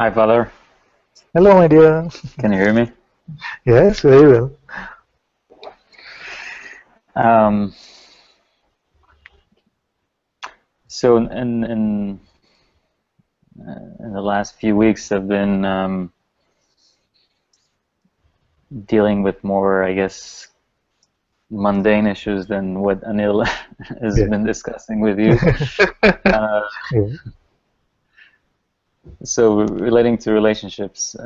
Hi, Father. Hello, my dear. Can you hear me? Yes, very well. Um, so in the last few weeks, I've been dealing with more, I guess, mundane issues than what Anil has Yeah. been discussing with you. Uh, Yeah. so relating to relationships,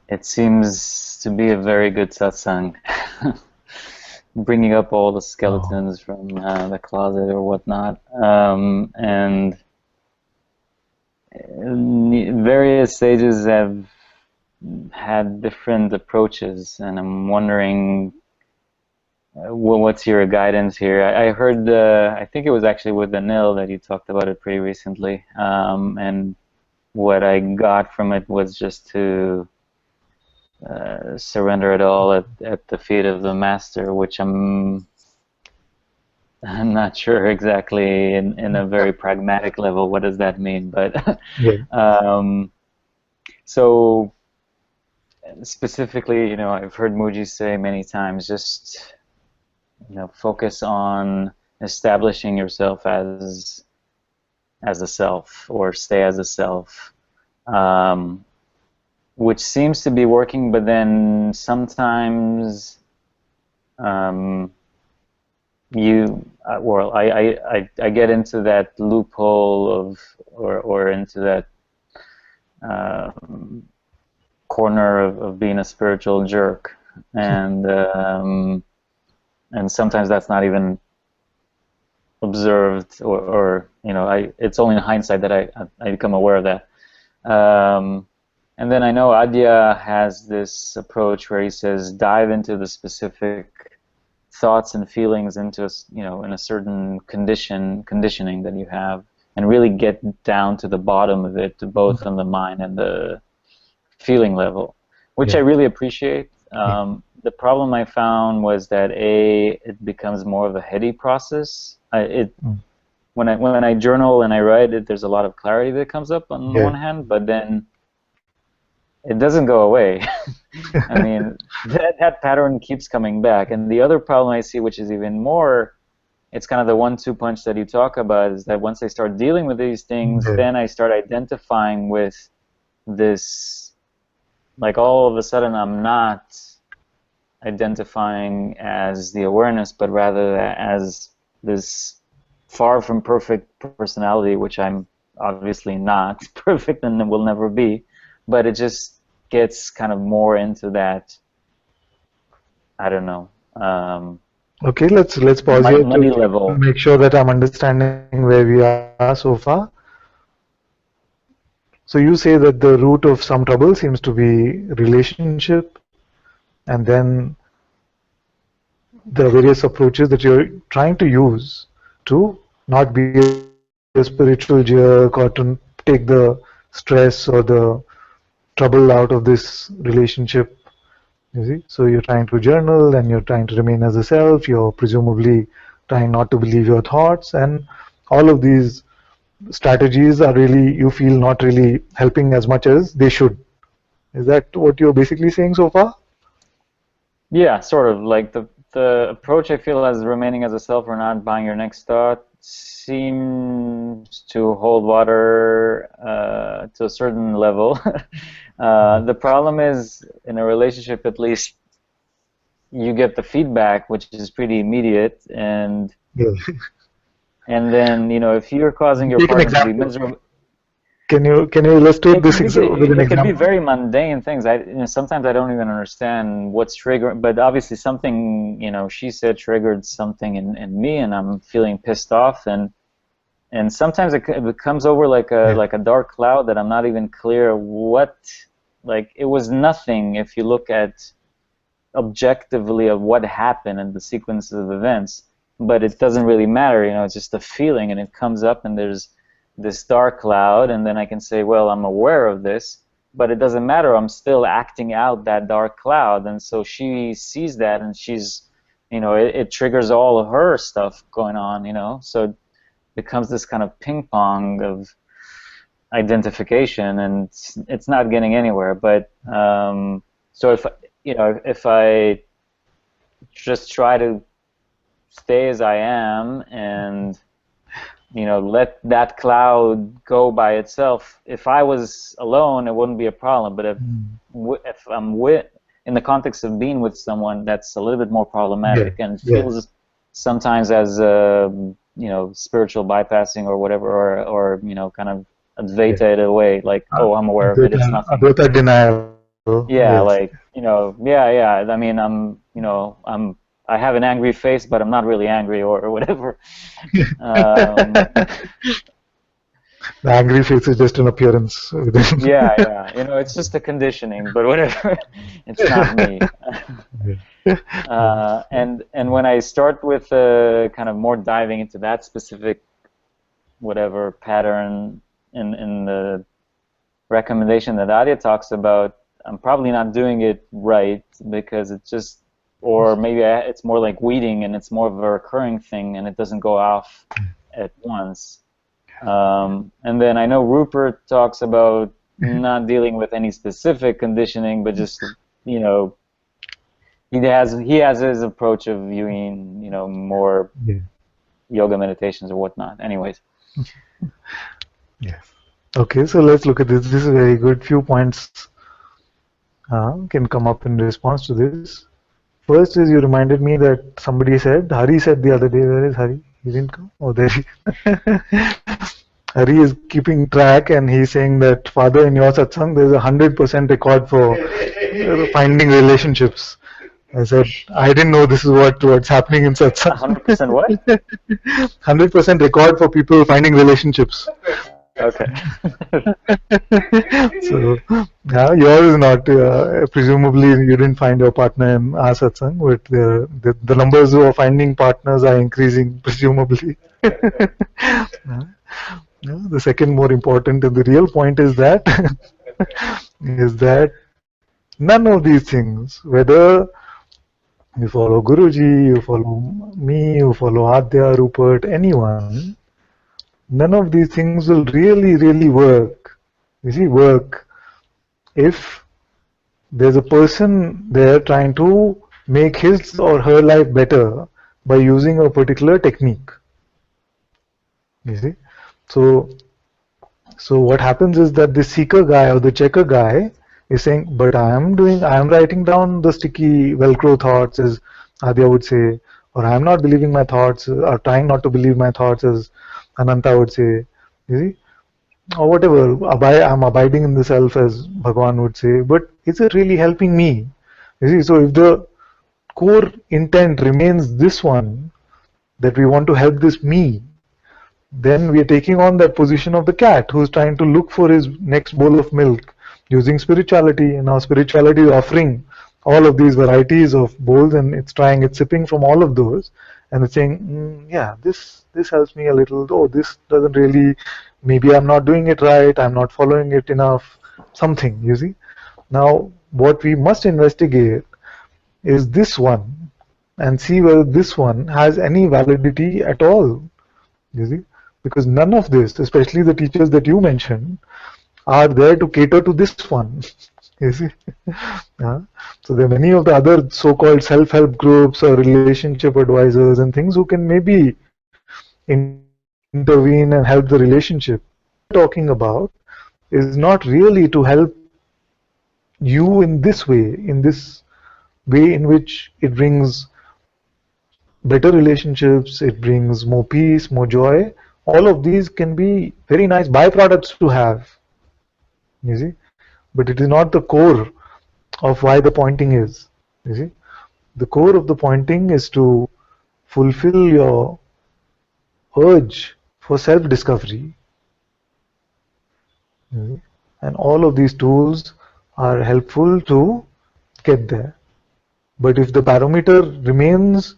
it seems to be a very good satsang. Bringing up all the Oh, skeletons from the closet or whatnot, and various sages have had different approaches, and I'm wondering, what's your guidance here? I heard, I think it was actually with Anil that you talked about it pretty recently, and what I got from it was just to surrender it all at the feet of the master, which I'm not sure exactly in a very pragmatic level what does that mean, but yeah. um, so specifically, I've heard Muji say many times, just focus on establishing yourself as a self, or stay as a self, um, which seems to be working, but then sometimes um, I get into that loophole of, or into that um, corner of being a spiritual jerk, and sometimes that's not even observed, or it's only in hindsight that I become aware of that. And then I know Adya has this approach where he says dive into the specific thoughts and feelings into in a certain conditioning that you have, and really get down to the bottom of it, both on the mind and the feeling level, which I Yeah. really appreciate. Yeah. The problem I found was that it becomes more of a heady process. Mm. When I journal and I write it, there's a lot of clarity that comes up on the Yeah. one hand, but then it doesn't go away. I mean, that pattern keeps coming back. And the other problem I see, which is even more, it's kind of the 1-2 punch that you talk about, is that once I start dealing with these things, Yeah. then I start identifying with this, like all of a sudden I'm not identifying as the awareness, but rather as this far from perfect personality, which I'm obviously not perfect and will never be, but it just gets kind of more into that, I don't know, Okay, let's pause here to money level. make sure that I'm understanding where we are so far. So you say that the root of some trouble seems to be relationship, and then the various approaches that you're trying to use to not be a spiritual jerk or to take the stress or the trouble out of this relationship. You see, so you're trying to journal and you're trying to remain as a self. You're presumably trying not to believe your thoughts, and all of these strategies are really, you feel, not really helping as much as they should. Is that what you're basically saying so far? Yeah, sort of. Like the approach I feel as remaining as a self or not buying your next thought seems to hold water to a certain level. The problem is, in a relationship at least, you get the feedback, which is pretty immediate, Yeah. and then if you're causing your Take an partner to be example. miserable. Can you illustrate It this could be with an it could be example? very mundane things. Sometimes I don't even understand what's triggering, but obviously something she said triggered something in me, and I'm feeling pissed off, and sometimes it comes over Yeah. like a dark cloud that I'm not even clear what, like it was nothing if you look at objectively of what happened and the sequence of events, but it doesn't really matter. It's just a feeling, and it comes up, and there's this dark cloud, and then I can say, well, I'm aware of this, but it doesn't matter. I'm still acting out that dark cloud, and so she sees that, and she's, it triggers all of her stuff going on, so it becomes this kind of ping pong of identification, and it's not getting anywhere. But so if I just try to stay as I am and let that cloud go by itself. If I was alone, it wouldn't be a problem. But if I'm in the context of being with someone, that's a little bit more problematic, and it feels sometimes as spiritual bypassing or whatever, or kind of Advaita in a way, like I'm aware of it, it's nothing. Advaita denial. Yeah, like I mean, I have an angry face, but I'm not really angry or whatever. The angry face is just an appearance. yeah, it's just a conditioning, but whatever. It's not me. And when I start with kind of more diving into that specific whatever pattern in the recommendation that Adya talks about, I'm probably not doing it right, because it just, or maybe it's more like weeding, and it's more of a recurring thing, and it doesn't go off at once. And then I know Rupert talks about not dealing with any specific conditioning, but just he has his approach of viewing more yoga meditations or whatnot. Anyways. Yes. Okay, so let's look at this. This is very good. Few points can come up in response to this. First is, you reminded me that somebody said, Hari said the other day, where is Hari? He didn't come? Oh, there he Hari is keeping track, and he's saying that, Father, in your satsang, there's 100% record for finding relationships. I said, I didn't know this is what's happening in satsang. 100% what? 100% record for people finding relationships. Okay. So, yours is not. Presumably, you didn't find your partner in our satsang, but the numbers who are finding partners are increasing, presumably. The second more important and the real point is that none of these things, whether you follow Guruji, you follow me, you follow Adya, Rupert, anyone, none of these things will really work. You see, work if there's a person there trying to make his or her life better by using a particular technique. You see, so what happens is that the seeker guy or the checker guy is saying, but I am writing down the sticky Velcro thoughts, as Adya would say, or I am not believing my thoughts, or trying not to believe my thoughts, as Ananta would say, you see, or whatever, I'm abiding in the self, as Bhagavan would say, but is it really helping me? You see, so if the core intent remains this one, that we want to help this me, then we are taking on that position of the cat who's trying to look for his next bowl of milk using spirituality, and now spirituality is offering all of these varieties of bowls, and it's sipping from all of those, and it's saying, yeah, this helps me a little, this doesn't really, maybe I'm not doing it right, I'm not following it enough, something, you see. Now, what we must investigate is this one, and see whether this one has any validity at all, you see, because none of this, especially the teachers that you mentioned, are there to cater to this one. You see, so there are many of the other so-called self-help groups or relationship advisors and things who can maybe intervene and help the relationship. What we're talking about is not really to help you in this way in which it brings better relationships, it brings more peace, more joy. All of these can be very nice byproducts to have, you see, but it is not the core of why the pointing is, you see. The core of the pointing is to fulfill your urge for self-discovery, and all of these tools are helpful to get there. But if the barometer remains,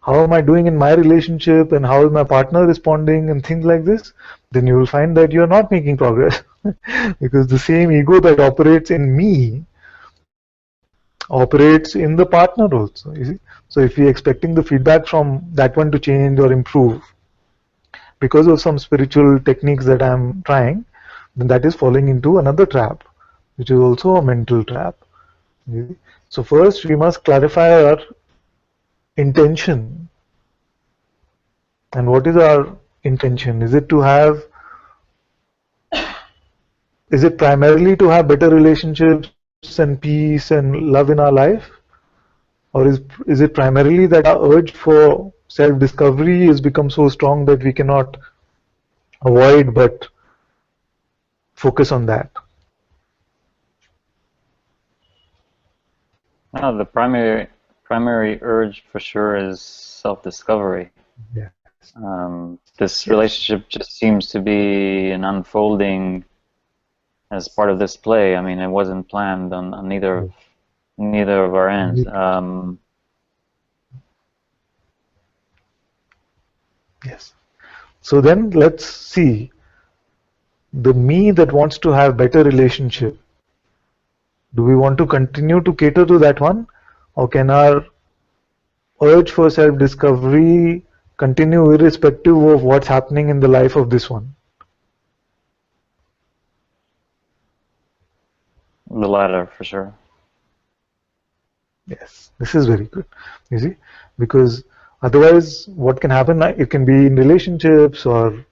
how am I doing in my relationship, and how is my partner responding, and things like this, then you will find that you are not making progress because the same ego that operates in me operates in the partner also, you see. So if we are expecting the feedback from that one to change or improve because of some spiritual techniques that I am trying, then that is falling into another trap, which is also a mental trap. So first we must clarify our intention. And what is our intention? Is it primarily to have better relationships and peace and love in our life? Or is it primarily that our urge for self-discovery has become so strong that we cannot avoid but focus on that? No, the primary urge for sure is self-discovery. Yeah. This relationship just seems to be an unfolding as part of this play. I mean, it wasn't planned on neither of our ends. Yes. So then let's see the me that wants to have better relationship. Do we want to continue to cater to that one, or can our urge for self-discovery continue irrespective of what's happening in the life of this one? The latter, for sure. Yes, this is very good. You see, because otherwise, what can happen? It can be in relationships or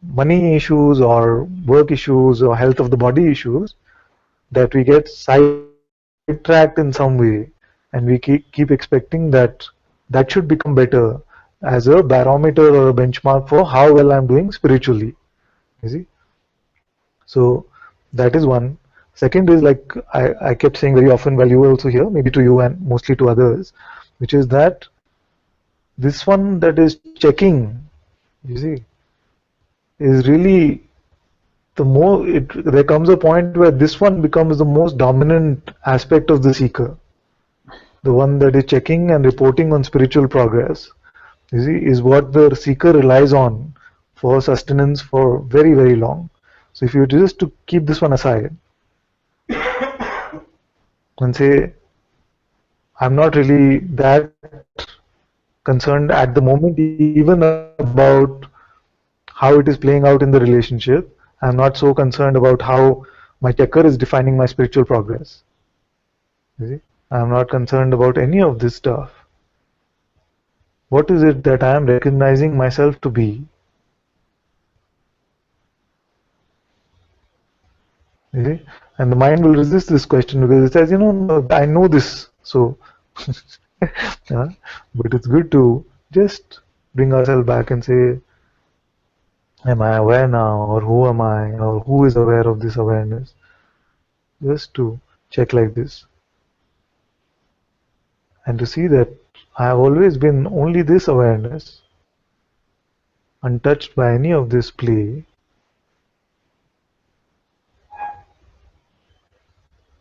money issues or work issues or health of the body issues that we get sidetracked in some way, and we keep expecting that should become better as a barometer or a benchmark for how well I'm doing spiritually. You see, so that is one. Second is, like I kept saying very often while you were also here, maybe to you and mostly to others, which is that this one that is checking, you see, is really there comes a point where this one becomes the most dominant aspect of the seeker. The one that is checking and reporting on spiritual progress, you see, is what the seeker relies on for sustenance for very, very long. So if you just to keep this one aside and say, I'm not really that concerned at the moment even about how it is playing out in the relationship. I'm not so concerned about how my checker is defining my spiritual progress. You see? I'm not concerned about any of this stuff. What is it that I am recognizing myself to be? You see? And the mind will resist this question because it says, no, I know this. So, yeah, but it's good to just bring ourselves back and say, am I aware now, or who am I, or who is aware of this awareness? Just to check like this. And to see that I have always been only this awareness, untouched by any of this play.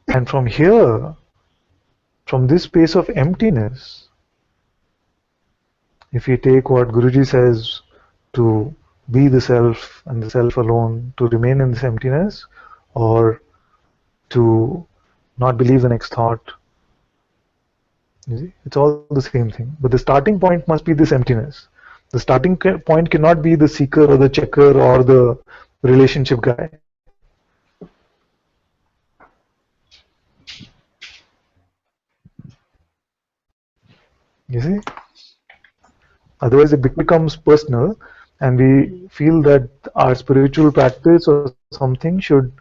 And from here, from this space of emptiness, if we take what Guruji says to be the self and the self alone, to remain in this emptiness, or to not believe the next thought, you see, it's all the same thing. But the starting point must be this emptiness. The starting point cannot be the seeker or the checker or the relationship guy. You see? Otherwise it becomes personal and we feel that our spiritual practice or something should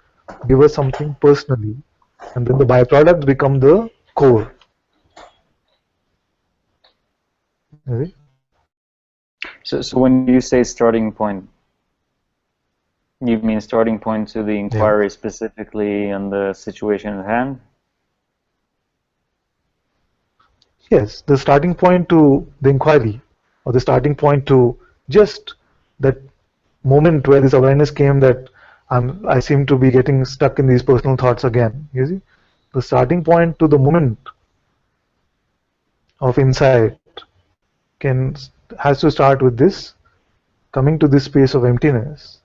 give us something personally, and then the byproducts become the core. You see? So when you say starting point, you mean starting point to the inquiry specifically on the situation at hand? Yes, the starting point to the inquiry, or the starting point to just that moment where this awareness came that I seem to be getting stuck in these personal thoughts again. You see, the starting point to the moment of insight has to start with this coming to this space of emptiness,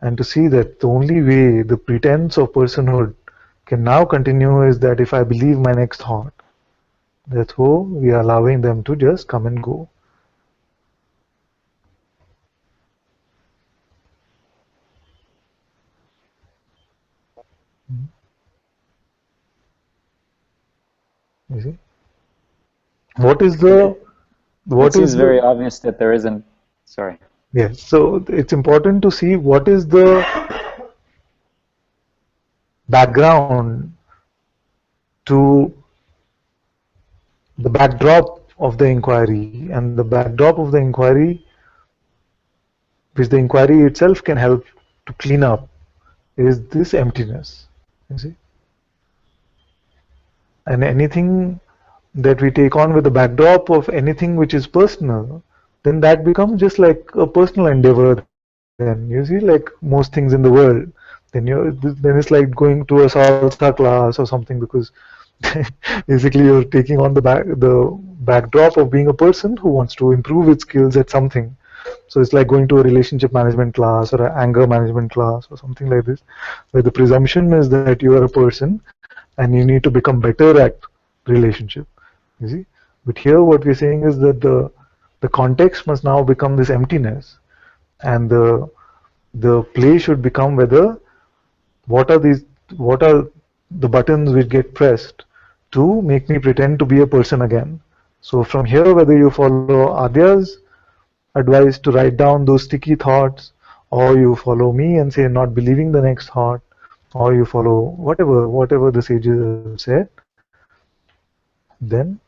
and to see that the only way the pretense of personhood can now continue is that if I believe my next thought, therefore we are allowing them to just come and go. You see, what is the It seems very obvious that there isn't. Sorry. yes? So it's important to see what is the background to the backdrop of the inquiry, and the backdrop of the inquiry, which the inquiry itself can help to clean up, is this emptiness. You see, and anything that we take on with the backdrop of anything which is personal, then that becomes just like a personal endeavor. Then you see, like most things in the world, then it's like going to a salsa class or something, because basically you're taking on the backdrop of being a person who wants to improve its skills at something. So it's like going to a relationship management class or an anger management class or something like this, where the presumption is that you are a person and you need to become better at relationship. You see, but here what we're saying is that the context must now become this emptiness, and the play should become whether what are the buttons which get pressed to make me pretend to be a person again. So from here, whether you follow Adya's advice to write down those sticky thoughts, or you follow me and say not believing the next thought, or you follow whatever the sages have said, then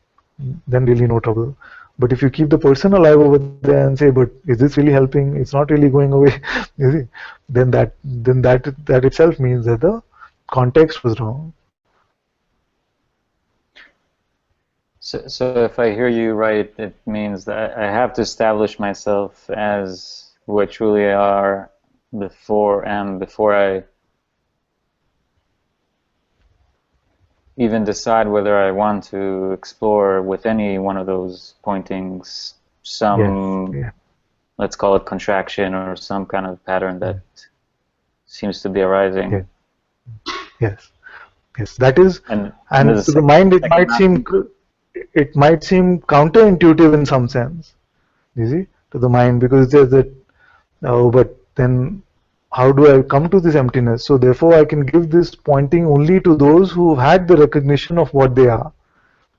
really no trouble. But if you keep the person alive over there and say, but is this really helping? It's not really going away. You see, then that itself means that the context was wrong. So if I hear you right, it means that I have to establish myself as who I truly are before I even decide whether I want to explore with any one of those pointings some, Yes. Yeah. let's call it contraction, or some kind of pattern that seems to be arising. Yeah. Yes. That is, and to the mind it might seem counterintuitive in some sense. You see, to the mind, because there's that. Oh, but then how do I come to this emptiness? So therefore I can give this pointing only to those who have had the recognition of what they are.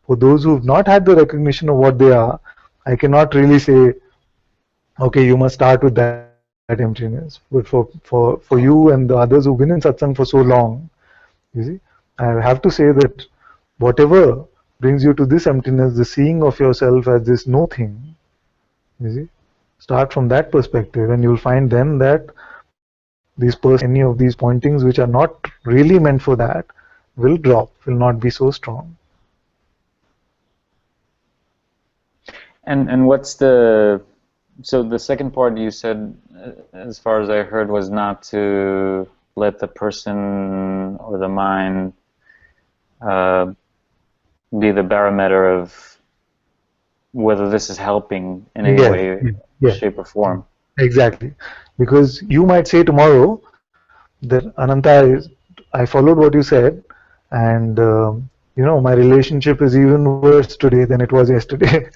For those who have not had the recognition of what they are, I cannot really say, okay, you must start with that emptiness. But for you and the others who've been in satsang for so long, you see, I have to say that whatever brings you to this emptiness, the seeing of yourself as this no thing, you see, start from that perspective, and you'll find then that any of these pointings which are not really meant for that will drop, will not be so strong. And what's the second part you said, as far as I heard, was not to let the person or the mind be the barometer of whether this is helping in any way, shape, or form. Exactly. Because you might say tomorrow that, Ananta, I followed what you said, and you know, my relationship is even worse today than it was yesterday.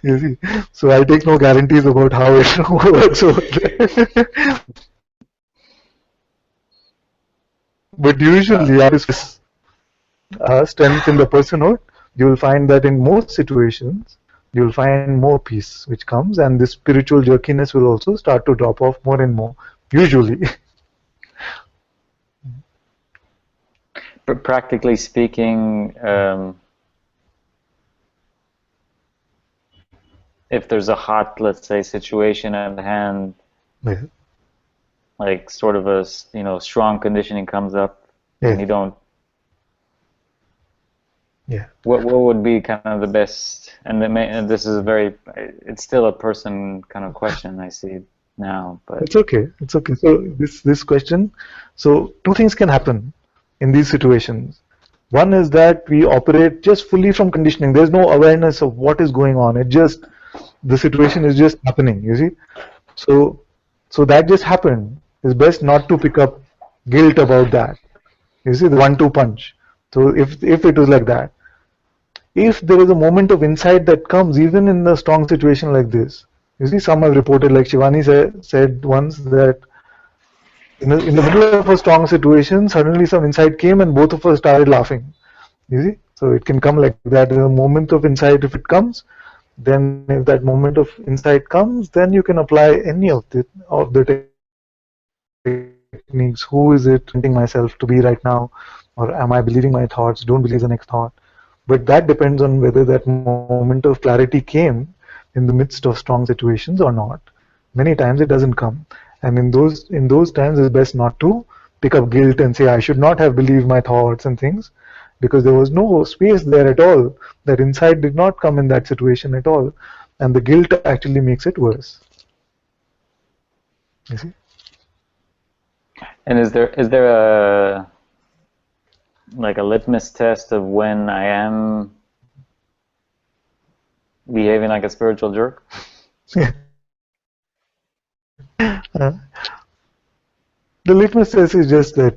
You see, so I take no guarantees about how it works over there. But usually, strength in the personhood, you will find that in most situations, you will find more peace which comes, and this spiritual jerkiness will also start to drop off more and more, usually. But practically speaking, if there's a hot, let's say, situation at hand, like sort of a strong conditioning comes up, and you don't. What would be kind of the best? And this is it's still a person kind of question, I see now, but it's okay. It's okay. So this question, so two things can happen in these situations. One is that we operate just fully from conditioning. There's no awareness of what is going on. The situation is just happening, you see. So that just happened. It's best not to pick up guilt about that. You see, the 1-2 punch. So if it was like that, if there is a moment of insight that comes even in a strong situation like this, you see, some have reported, like Shivani said once, that in the middle of a strong situation, suddenly some insight came and both of us started laughing. You see? So it can come like that. A moment of insight, if it comes, then if that moment of insight comes, then you can apply any of the techniques. Who is it preventing myself to be right now? Or am I believing my thoughts? Don't believe the next thought. But that depends on whether that moment of clarity came in the midst of strong situations or not. Many times it doesn't come. And in those times it's best not to pick up guilt and say I should not have believed my thoughts and things, because there was no space there at all. That insight did not come in that situation at all. And the guilt actually makes it worse. You see? And is there a like a litmus test of when I am behaving like a spiritual jerk? The litmus test is just that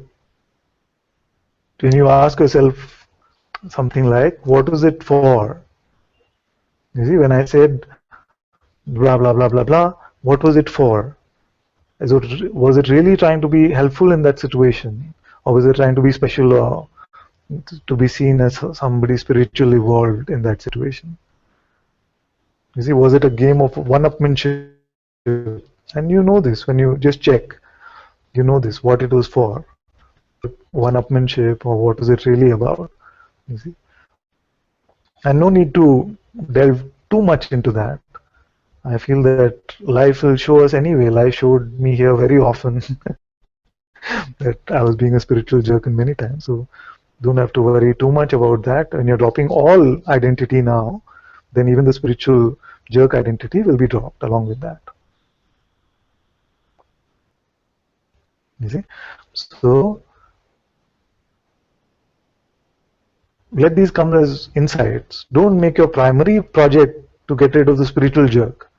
when you ask yourself something like, what was it for? You see, when I said blah, blah, blah, blah, blah, what was it for? Was it really trying to be helpful in that situation? Or was it trying to be special or to be seen as somebody spiritually evolved in that situation? You see, was it a game of one-upmanship? And you know this when you just check. You know this, what it was for. One-upmanship, or what was it really about? You see? And no need to delve too much into that. I feel that life will show us anyway. Life showed me here very often that I was being a spiritual jerk in many times. So don't have to worry too much about that. When you're dropping all identity now, then even the spiritual jerk identity will be dropped along with that. You see? So let these come as insights. Don't make your primary project to get rid of the spiritual jerk.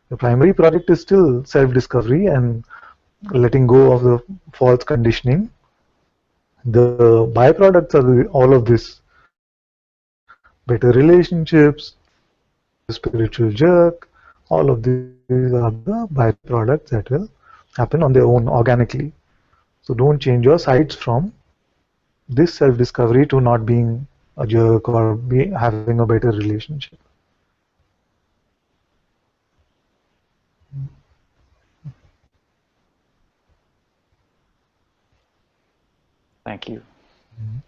The primary project is still self-discovery and letting go of the false conditioning. The byproducts are all of this: better relationships, spiritual jerk. All of these are the byproducts that will happen on their own organically. So don't change your sights from this self-discovery to not being a jerk or having a better relationship. Thank you. Mm-hmm.